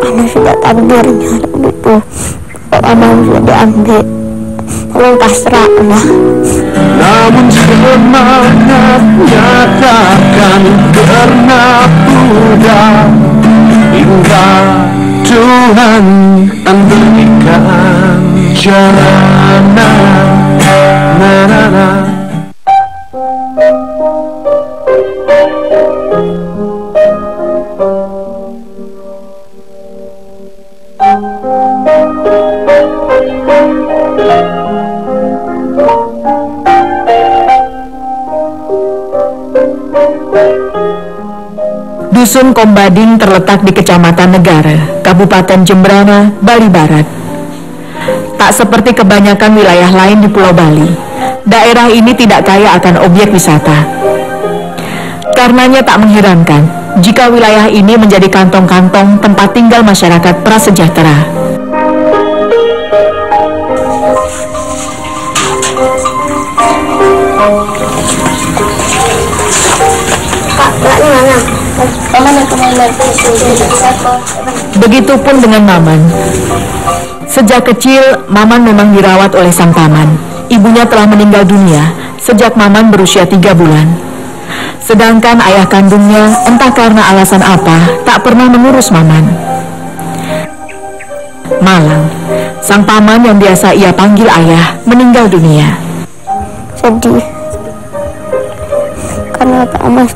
karena sudah takdirnya begitu. Abang sudah diambil, abang pasrah lah. Namun semangatnya takkan pernah pudar hingga Tuhan memberikan jalanan. Dusun Kombading terletak di Kecamatan Negara, Kabupaten Jembrana, Bali Barat. Tak seperti kebanyakan wilayah lain di Pulau Bali, daerah ini tidak kaya akan objek wisata. Karenanya tak mengherankan jika wilayah ini menjadi kantong-kantong tempat tinggal masyarakat prasejahtera. Begitupun dengan Maman. Sejak kecil, Maman memang dirawat oleh sang paman. Ibunya telah meninggal dunia sejak Maman berusia 3 bulan. Sedangkan ayah kandungnya, entah karena alasan apa, tak pernah mengurus Maman. Malang, sang paman yang biasa ia panggil ayah, meninggal dunia. Sedih karena Pak Mas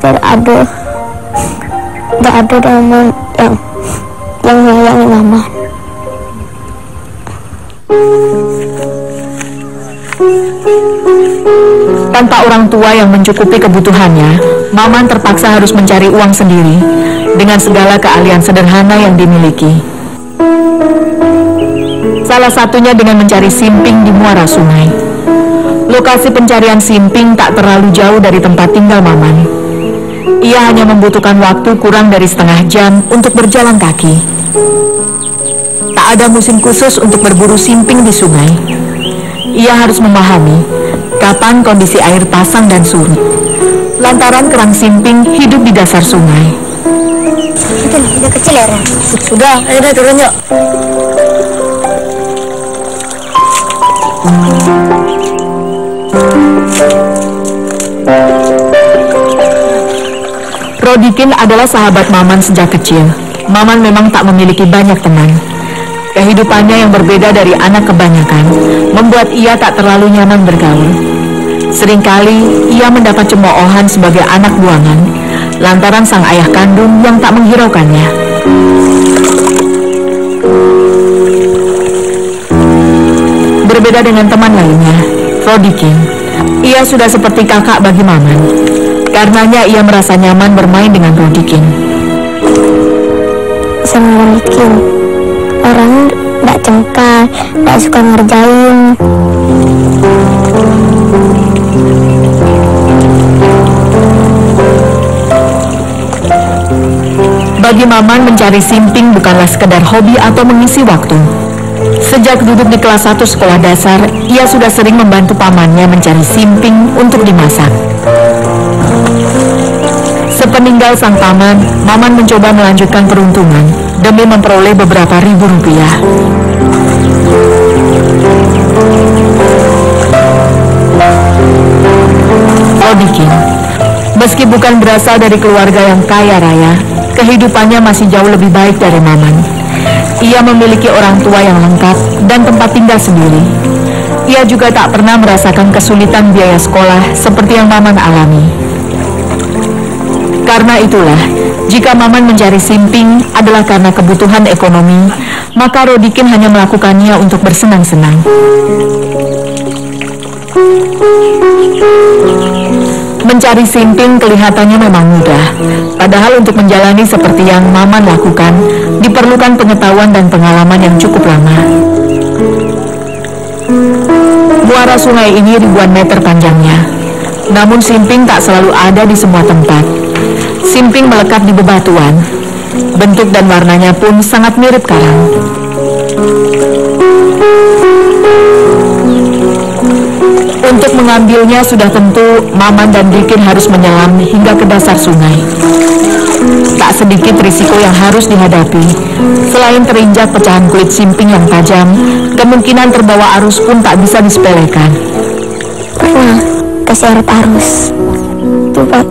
tidak ada teman yang menyayangi Mama. Tanpa orang tua yang mencukupi kebutuhannya, Maman terpaksa harus mencari uang sendiri dengan segala keahlian sederhana yang dimiliki. Salah satunya dengan mencari simping di muara sungai. Lokasi pencarian simping tak terlalu jauh dari tempat tinggal Maman. Ia hanya membutuhkan waktu kurang dari setengah jam untuk berjalan kaki. Tak ada musim khusus untuk berburu simping di sungai. Ia harus memahami kapan kondisi air pasang dan surut, lantaran kerang simping hidup di dasar sungai. Itu udah kecil ya, Ren? Sudah, ayo deh turun yuk. Rodikin adalah sahabat Maman sejak kecil. Maman memang tak memiliki banyak teman. Kehidupannya yang berbeda dari anak kebanyakan membuat ia tak terlalu nyaman bergaul. Seringkali ia mendapat cemoohan sebagai anak buangan lantaran sang ayah kandung yang tak menghiraukannya. Berbeda dengan teman lainnya, Rodikin, ia sudah seperti kakak bagi Maman. Karenanya ia merasa nyaman bermain dengan Rodikin. Sama Rodikin, orang tidak cengkal, tidak suka ngerjain. Bagi Maman, mencari simping bukanlah sekedar hobi atau mengisi waktu. Sejak duduk di kelas 1 sekolah dasar, ia sudah sering membantu pamannya mencari simping untuk dimasak. Sepeninggal sang paman, Maman mencoba melanjutkan peruntungan demi memperoleh beberapa ribu rupiah. Rodikin, meski bukan berasal dari keluarga yang kaya raya, kehidupannya masih jauh lebih baik dari Maman. Ia memiliki orang tua yang lengkap dan tempat tinggal sendiri. Ia juga tak pernah merasakan kesulitan biaya sekolah seperti yang Maman alami. Karena itulah, jika Maman mencari simping adalah karena kebutuhan ekonomi, maka Rodikin hanya melakukannya untuk bersenang-senang. Mencari simping kelihatannya memang mudah, padahal untuk menjalani seperti yang Maman lakukan, diperlukan pengetahuan dan pengalaman yang cukup lama. Muara sungai ini ribuan meter panjangnya, namun simping tak selalu ada di semua tempat. Simping melekat di bebatuan. Bentuk dan warnanya pun sangat mirip karang. Untuk mengambilnya sudah tentu Maman dan Dikin harus menyelam hingga ke dasar sungai. Tak sedikit risiko yang harus dihadapi. Selain terinjak pecahan kulit Simping yang tajam, kemungkinan terbawa arus pun tak bisa disepelekan. Pernah keseret arus. Itu pas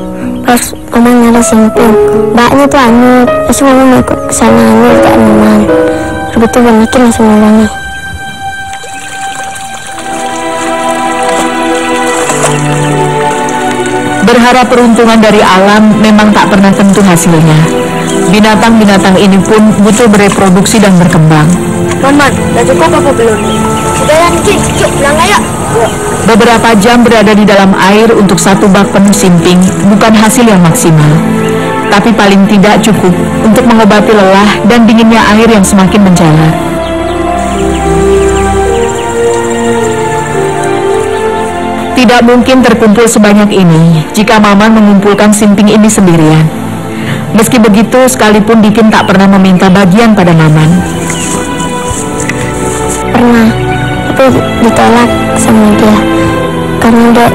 Maman nyari Simping. Mbaknya tuh anyut. Terus Maman ikut kesana anyut ke Maman. Terus itu banyakin langsung nolongi. Berharap peruntungan dari alam memang tak pernah tentu hasilnya. Binatang-binatang ini pun butuh bereproduksi dan berkembang. Maman, udah cukup apa belum? Udah ya, Cik, pulang aja. Beberapa jam berada di dalam air untuk satu bak penuh Simping bukan hasil yang maksimal, tapi paling tidak cukup untuk mengobati lelah dan dinginnya air yang semakin menjalar. Tidak mungkin terkumpul sebanyak ini jika Maman mengumpulkan Simping ini sendirian. Meski begitu, sekalipun Dikin tak pernah meminta bagian pada Maman. Pernah, tapi ditolak sama dia. Karena dia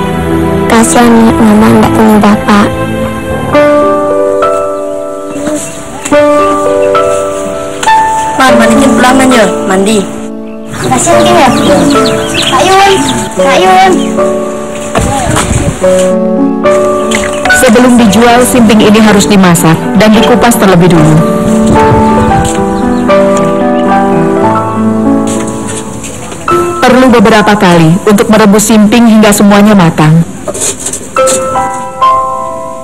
kasihan Maman gak punya bapak. Man, mandiin pulang aja, mandi. Kasihan dia ya? Kak Yun. Sebelum dijual, Simping ini harus dimasak dan dikupas terlebih dulu. Perlu beberapa kali untuk merebus Simping hingga semuanya matang.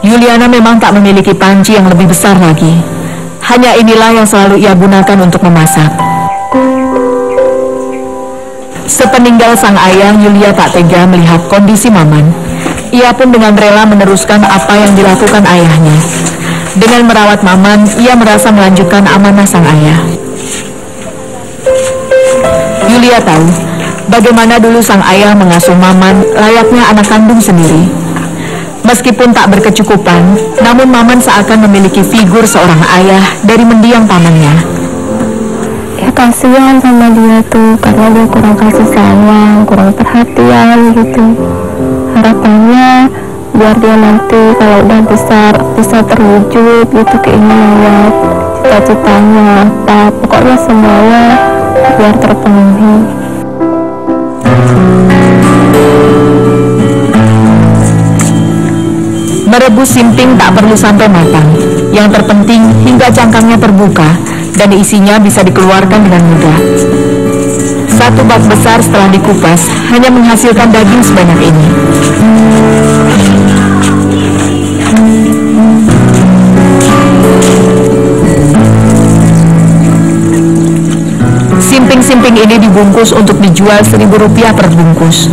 Yuliana memang tak memiliki panci yang lebih besar lagi. Hanya inilah yang selalu ia gunakan untuk memasak. Sepeninggal sang ayah, Yulia tak tega melihat kondisi Maman. Ia pun dengan rela meneruskan apa yang dilakukan ayahnya. Dengan merawat Maman, ia merasa melanjutkan amanah sang ayah. Yulia tahu bagaimana dulu sang ayah mengasuh Maman layaknya anak kandung sendiri. Meskipun tak berkecukupan, namun Maman seakan memiliki figur seorang ayah dari mendiang pamannya. Ya kasihan sama dia tuh, karena dia kurang kasih sayang, kurang perhatian gitu. Harapannya biar dia nanti kalau udah besar bisa terwujud gitu keinginannya, cita-citanya apa, pokoknya semuanya biar terpenuhi. Merebus Simping tak perlu sampai matang. Yang terpenting hingga cangkangnya terbuka dan isinya bisa dikeluarkan dengan mudah. Satu bak besar setelah dikupas hanya menghasilkan daging sebanyak ini. Simping-simping ini dibungkus untuk dijual Rp1.000 per bungkus.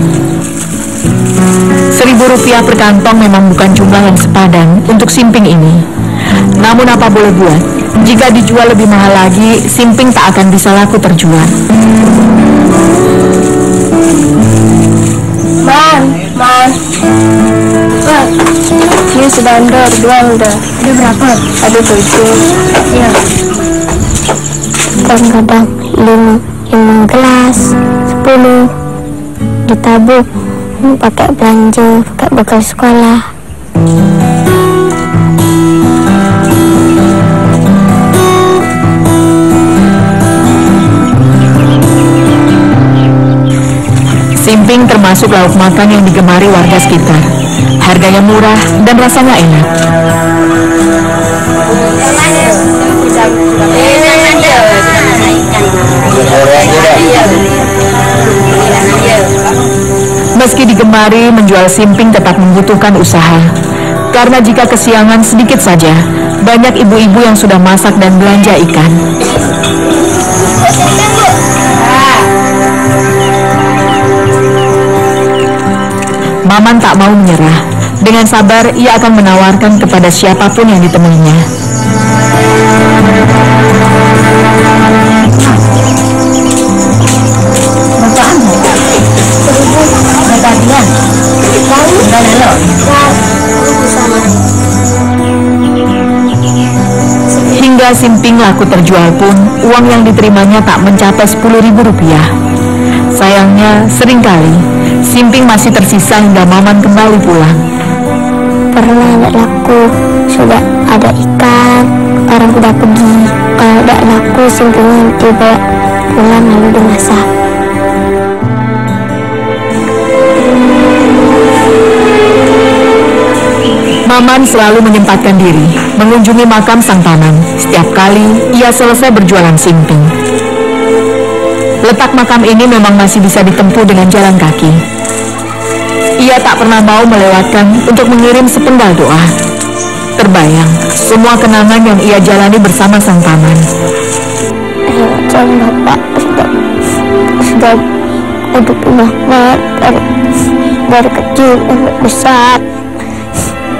Rp1.000 per kantong memang bukan jumlah yang sepadan untuk Simping ini. Namun apa boleh buat, jika dijual lebih mahal lagi, Simping tak akan bisa laku terjual. Man, ini sudah under, dua udah. Ada berapa? Ada 7. Iya. Kadang-kadang 5 gelas, 10 ditabung, pakai belanja, pakai bekal sekolah. Simping termasuk lauk makan yang digemari warga sekitar. Harganya murah dan rasanya enak. Meski digemari, menjual Simping tetap membutuhkan usaha. Karena jika kesiangan sedikit saja, banyak ibu-ibu yang sudah masak dan belanja ikan. Maman tak mau menyerah. Dengan sabar, ia akan menawarkan kepada siapapun yang ditemuinya. Hingga Simping laku terjual pun, uang yang diterimanya tak mencapai Rp10.000. Sayangnya, seringkali Simping masih tersisa hingga Maman kembali pulang. Pernah ada laku sudah ada ikan, orang sudah pergi. Kalau tidak laku, singkongnya dibawa pulang lalu dimasak. Maman selalu menyempatkan diri mengunjungi makam sang paman setiap kali ia selesai berjualan simping. Letak makam ini memang masih bisa ditempuh dengan jalan kaki. Ia tak pernah mau melewatkan untuk mengirim sepenggal doa. Terbayang semua kenangan yang ia jalani bersama sang paman. Jangan Bapak sudah hidup Mama dari kecil sampai besar.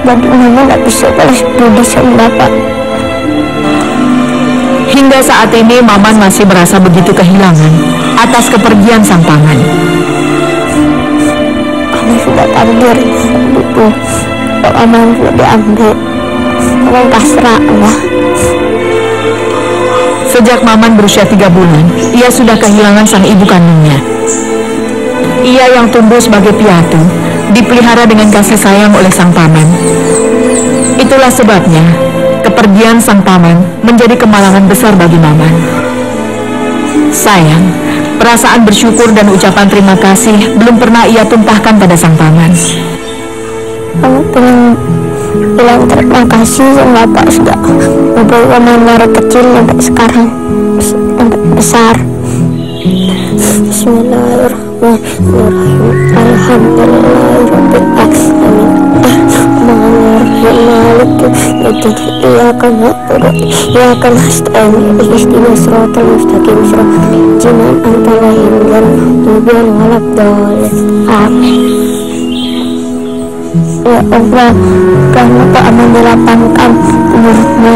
Dan Mama gak bisa balas budi sama Bapak. Hingga saat ini Maman masih merasa begitu kehilangan atas kepergian sang paman. Karena sudah takdir itu, Mama sudah diambil. Mama pasrah Allah. Sejak Maman berusia 3 bulan, ia sudah kehilangan sang ibu kandungnya. Ia yang tumbuh sebagai piatu, dipelihara dengan kasih sayang oleh sang paman. Itulah sebabnya kepergian sang paman menjadi kemalangan besar bagi Maman. Sayang, perasaan bersyukur dan ucapan terima kasih belum pernah ia tumpahkan pada sang paman. Kamu bilang terima kasih sama Bapak sudah membawa Mama dari kecil sampai sekarang sampai besar. Bismillahirrahmanirrahim. Alhamdulillahirabbil alamin. Malik iyyaka na'budu wa iyyaka nasta'in. Ihdinas siratal mustaqim. Siratal ladzina an'amta 'alaihim ghairil waladdallin. Amin. Ya Allah, karena Kamu dilapangkan umurnya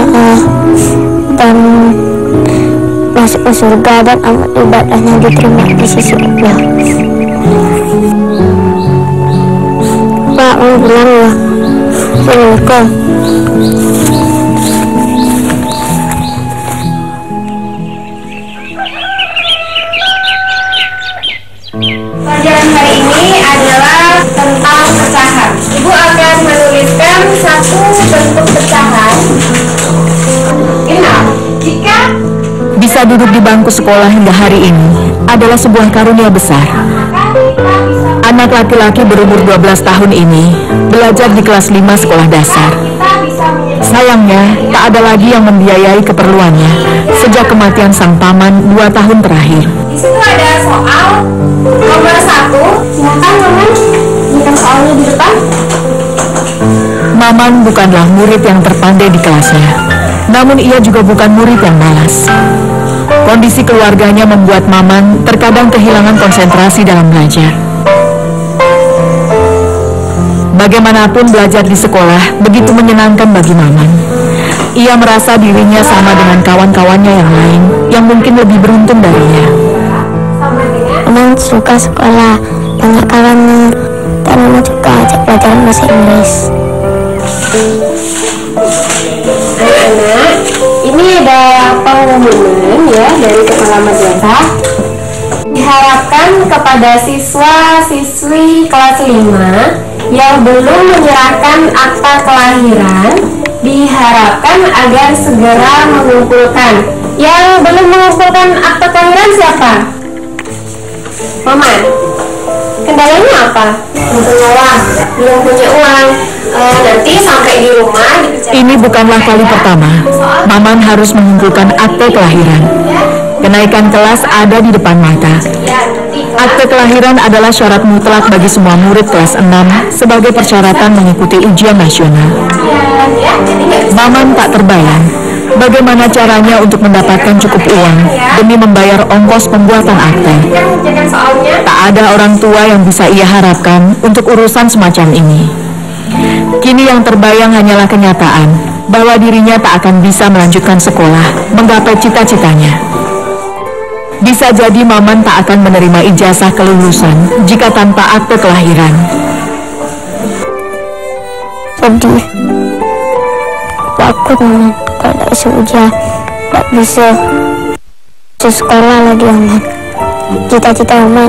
dan masuk ke surga dan amal ibadahnya diterima di sisi Allah. Pak, mau pulang ya? Assalamualaikum. Pelajaran hari ini adalah tentang pecahan. Ibu akan menuliskan satu bentuk pecahan. Jika Bisa duduk di bangku sekolah hingga hari ini adalah sebuah karunia besar. Anak laki-laki berumur 12 tahun ini belajar di kelas 5 sekolah dasar. Sayangnya, tak ada lagi yang membiayai keperluannya sejak kematian sang paman 2 tahun terakhir. di situ ada soal nomor 1. Silakan Maman, berikan soalnya di depan. Maman bukanlah murid yang terpandai di kelasnya, namun ia juga bukan murid yang malas. Kondisi keluarganya membuat Maman terkadang kehilangan konsentrasi dalam belajar. Bagaimanapun belajar di sekolah begitu menyenangkan bagi Maman. Ia merasa dirinya sama dengan kawan-kawannya yang lain yang mungkin lebih beruntung darinya. Mama suka sekolah, banyak kawannya, dan Mama juga ajak pelajaran bahasa Inggris. Anak-anak, ini ada pengumuman ya dari kepala madrasah. Diharapkan kepada siswa-siswi kelas 5 yang belum menyerahkan akta kelahiran, diharapkan agar segera mengumpulkan. Yang belum mengumpulkan akta kelahiran siapa? Maman. Kendalanya apa? Belum punya uang. Nanti sampai di rumah dibicarakan. Ini bukanlah kali pertama Maman harus mengumpulkan akte kelahiran. Kenaikan kelas ada di depan mata. Akte kelahiran adalah syarat mutlak bagi semua murid kelas 6 sebagai persyaratan mengikuti ujian nasional. Maman tak terbayang bagaimana caranya untuk mendapatkan cukup uang demi membayar ongkos pembuatan akte. Tak ada orang tua yang bisa ia harapkan untuk urusan semacam ini. Kini yang terbayang hanyalah kenyataan bahwa dirinya tak akan bisa melanjutkan sekolah, menggapai cita-citanya. Bisa jadi Maman tak akan menerima ijazah kelulusan jika tanpa akte kelahiran. Sedih, takut Mama kalau tak bisa ujian, tak bisa sekolah lagi Mama. Cita-cita Mama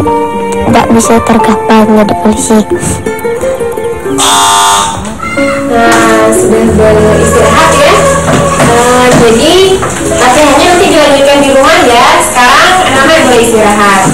tak bisa tergapai menjadi polisi. Nah, sudah beristirahat ya. Jadi latihannya nanti dilanjutkan di rumah ya. Sekarang anak-anak boleh istirahat.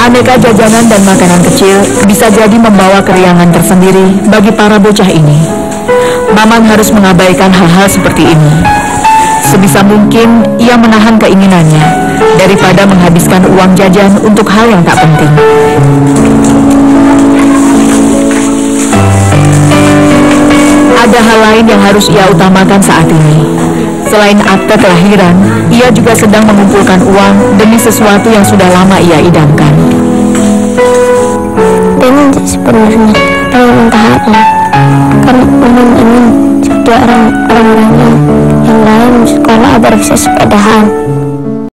Aneka jajanan dan makanan kecil bisa jadi membawa keriangan tersendiri bagi para bocah ini. Maman harus mengabaikan hal-hal seperti ini. Sebisa mungkin ia menahan keinginannya daripada menghabiskan uang jajan untuk hal yang tak penting. Ada hal lain yang harus ia utamakan saat ini. Selain akte kelahiran, ia juga sedang mengumpulkan uang demi sesuatu yang sudah lama ia idamkan. Dan sebenarnya saya minta harta karena Maman ingin seperti orang lain yang lain sekolah agar bisa sepedahan.